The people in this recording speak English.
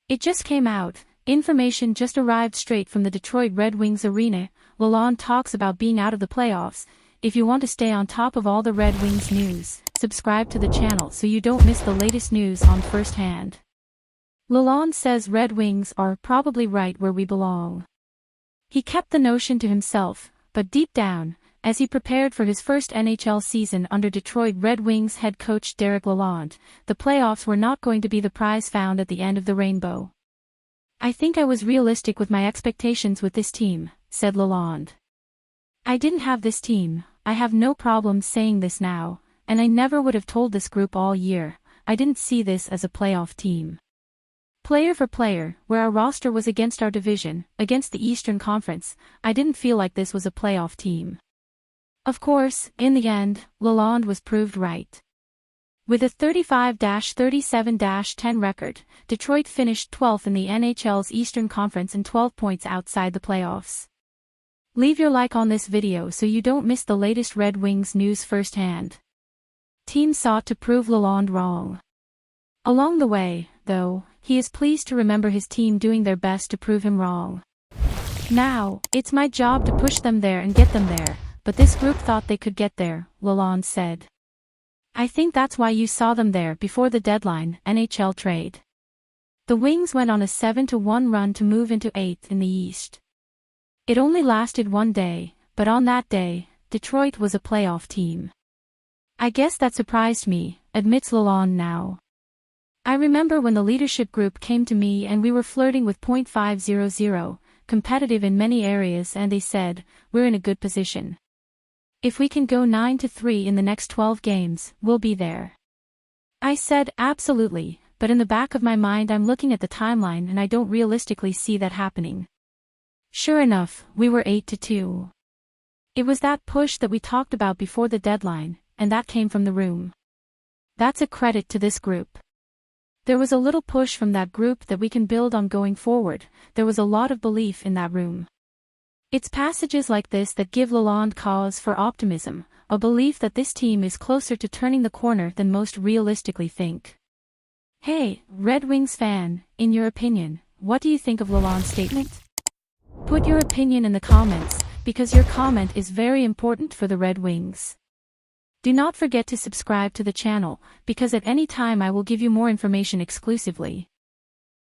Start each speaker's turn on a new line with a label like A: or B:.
A: It just came out. Information just arrived straight from the Detroit Red Wings arena. Lalonde talks about being out of the playoffs. If you want to stay on top of all the Red Wings news, subscribe to the channel so you don't miss the latest news on first hand. Lalonde says Red Wings are probably right where we belong. He kept the notion to himself, but deep down, as he prepared for his first NHL season under Detroit Red Wings head coach Derek Lalonde, the playoffs were not going to be the prize found at the end of the rainbow. I think I was realistic with my expectations with this team, said Lalonde. I didn't have this team, I have no problem saying this now, and I never would have told this group all year, I didn't see this as a playoff team. Player for player, where our roster was against our division, against the Eastern Conference, I didn't feel like this was a playoff team. Of course, in the end, Lalonde was proved right. With a 35-37-10 record, Detroit finished 12th in the NHL's Eastern Conference and 12 points outside the playoffs. Leave your like on this video so you don't miss the latest Red Wings news firsthand. Team sought to prove Lalonde wrong. Along the way, though, he is pleased to remember his team doing their best to prove him wrong. Now, it's my job to push them there and get them there, but this group thought they could get there, Lalonde said. I think that's why you saw them there before the deadline, NHL trade. The Wings went on a 7-1 run to move into 8th in the East. It only lasted one day, but on that day, Detroit was a playoff team. I guess that surprised me, admits Lalonde now. I remember when the leadership group came to me and we were flirting with .500, competitive in many areas, and they said, we're in a good position. If we can go 9-3 in the next 12 games, we'll be there. I said, absolutely, but in the back of my mind I'm looking at the timeline and I don't realistically see that happening. Sure enough, we were 8-2. It was that push that we talked about before the deadline, and that came from the room. That's a credit to this group. There was a little push from that group that we can build on going forward. There was a lot of belief in that room. It's passages like this that give Lalonde cause for optimism, a belief that this team is closer to turning the corner than most realistically think. Hey, Red Wings fan, in your opinion, what do you think of Lalonde's statement? Put your opinion in the comments, because your comment is very important for the Red Wings. Do not forget to subscribe to the channel, because at any time I will give you more information exclusively.